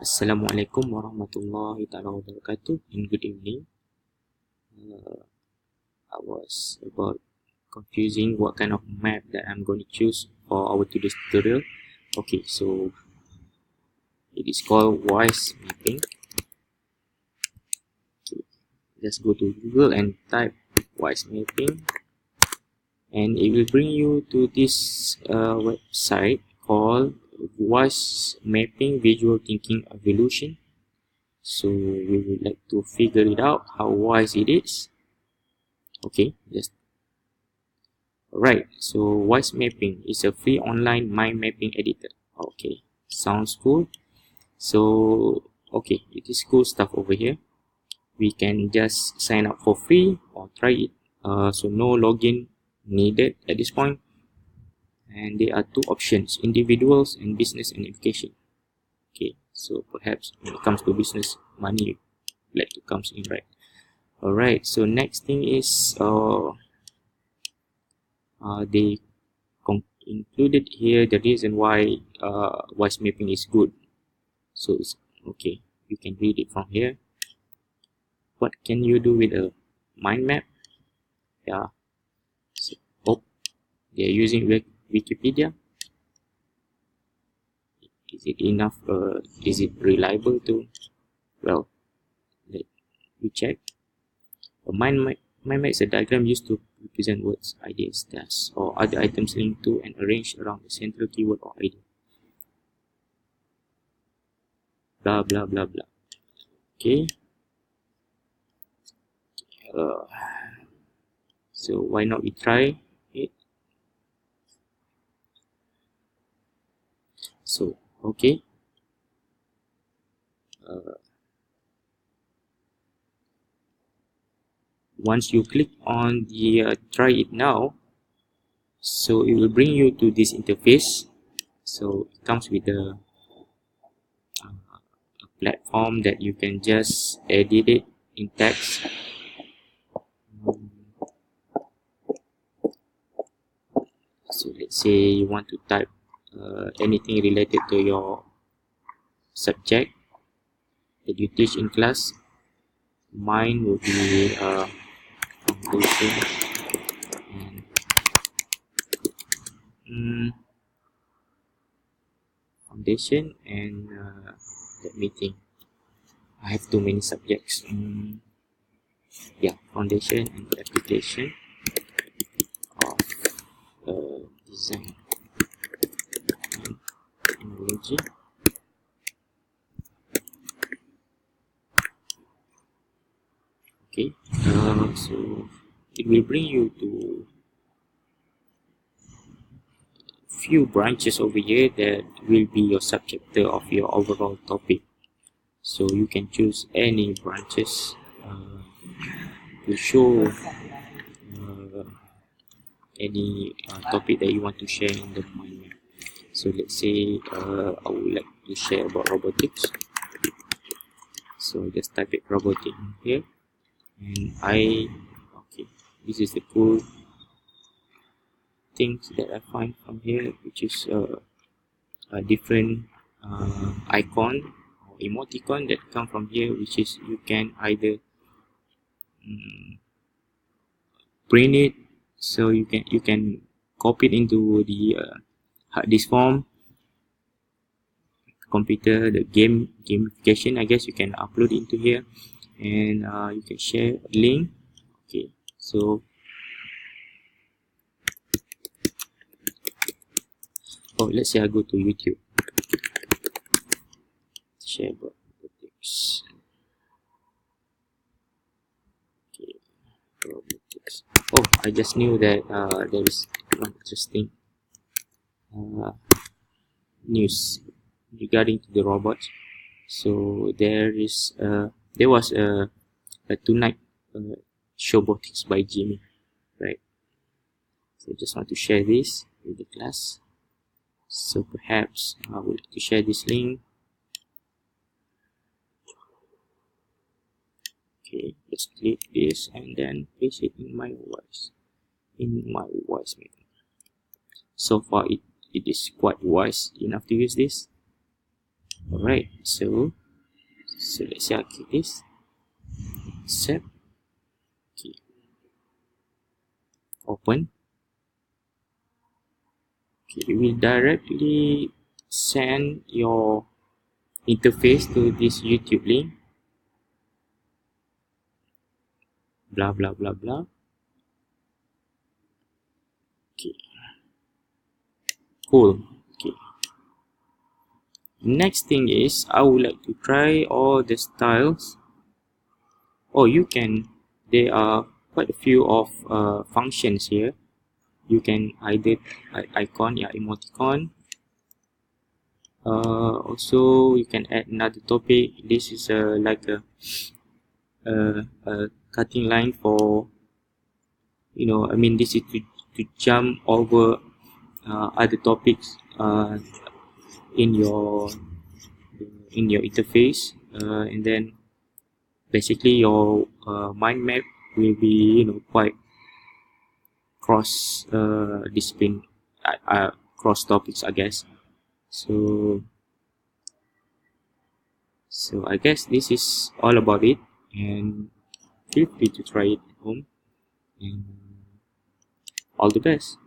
Assalamualaikum warahmatullahi taala wabarakatuh, and good evening. I was about confusing what kind of map that I'm going to choose for our today's tutorial. Okay, so it is called Wise Mapping. Okay, just go to Google and type Wise Mapping, and it will bring you to this website called Wise Mapping Visual Thinking Evolution. So we would like to figure it out how wise it is. Okay, just right. So Wise Mapping is a free online mind mapping editor. Okay, sounds cool. So okay, it is cool stuff over here. We can just sign up for free or try it. So no login needed at this point. And there are two options: individuals and business and education. Okay, so perhaps when it comes to business, money like to comes in, right? Alright, so next thing is they included here the reason why Wise Mapping is good. So it's okay, you can read it from here. What can you do with a mind map? Yeah, so, they're using Wikipedia. Is it enough? Is it reliable too? Well, let me check. A mind map is a diagram used to represent words, ideas, tasks, or other items linked to and arranged around a central keyword or idea. Blah blah blah blah. Okay. So why not we try it? So okay. Once you click on the try it now, so it will bring you to this interface. So it comes with a platform that you can just edit it in text. So let's say you want to type anything related to your subject that you teach in class. Mine will be foundation and foundation and let me think. I have too many subjects. Yeah, foundation and application of design and technology. Okay, so it will bring you to few branches over here that will be your subject of your overall topic. So you can choose any branches to show any topic that you want to share in the mind map. So let's say I would like to share about robotics. So just type it robotic in here, and okay, this is the cool things that I find from here, which is a different icon or emoticon that come from here, which is you can either print it, so you can copy it into the hard disk form, computer, the gamification, I guess you can upload it into here, and you can share a link. Okay, so let's say I go to YouTube, share about robotics. Okay, robotics. I just knew that there is one interesting news regarding to the robots. So there was a tonight Showbotics by Jimmy, right? So I just want to share this with the class. So perhaps I would like to share this link. Okay, just click this and then paste it in my Wise Mapping. So far it is quite wise enough to use this. Alright. Alright, so let's say I click this, accept, okay, open. Okay, it will directly send your interface to this YouTube link, blah blah blah blah. Okay, cool. Okay, next thing is I would like to try all the styles. Oh, you can, there are quite a few of functions here. You can either icon, yeah, emoticon. Also you can add another topic. This is like a cutting line for, you know, I mean, this is to jump over other topics in your interface, and then basically your mind map will be, you know, quite cross discipline, cross topics, I guess. So I guess this is all about it, and feel free to try it at home, and all the best.